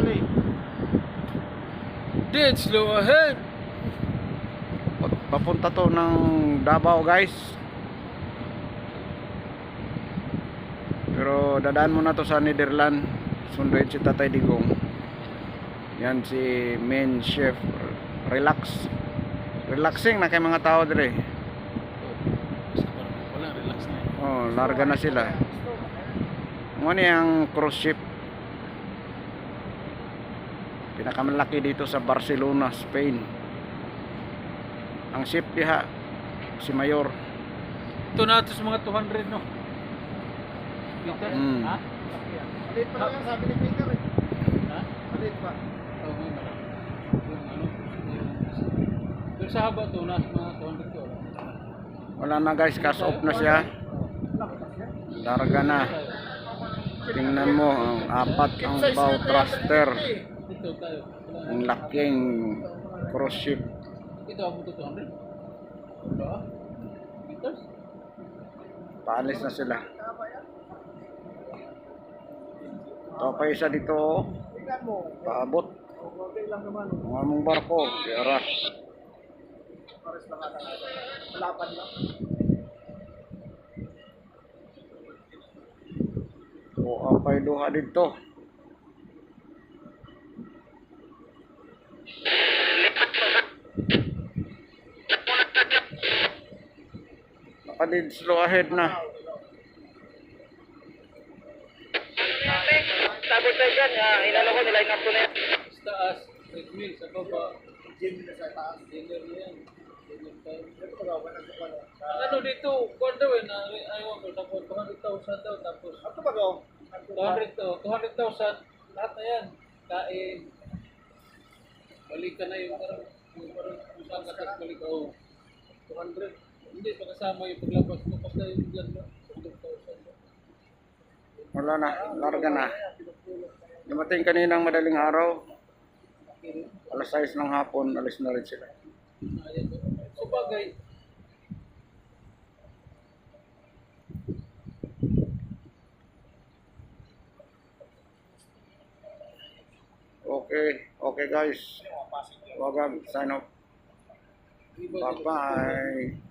Valley. Dead slow ahead. Papunta to ng Davao, guys. Pero dadaan muna to sa Netherlands. Sunduin si Tatay Digong. Yan si main chef. Relax. Relaxing na kay mga tao dire. Wala, relax na. Oh, larga na sila. Ano yung cruise ship? Pinakamalaki dito sa Barcelona, Spain. Ang ship diha si Mayor. Ito na ito sa mga 200, no? Peter? Ha? Malit pa lang sabi ni Peter eh. Ha? Malit pa. Oo, may malaki. Yung ano, pero sa haba ito, nasa mga 200 to. Wala na guys, cast off na siya. Larga na. Tingnan mo, ang apat ang bow thruster. Ito tayo. Ang laking cruise ship. Ito ako ito 200. Diba? Meters? Paalis na sila. Ito pa isa dito, Tingnan mo. paabot. Okay lang naman. Ang among barko, kaya Pares lang ata. Malapan lang. o apay duha dito. Nakadid slow ahead na. Tapos tayo dyan, inano ko, niline up ko na yan. Sa taas, treadmill, sa baba. Gym na sa taas. Dinner na yan. Dinner time. Ito pagawa na sa pala. Ano dito, kung daw eh, ayaw ko, tapos 200,000 daw, tapos Ito pagawa. 200,000, lahat na yan. Kain. Balik ka na yung parang kung saan ka tapos balik ka, 200. Hindi, pagkasama yung paglabas mo, basta yung dyan na, 200,000. Wala na, larga na. Dumating kaninang madaling araw. Alas 6 ng hapon, alis na rin sila. So bagay, Okay guys. Wagag, sign off. iba Bye-bye.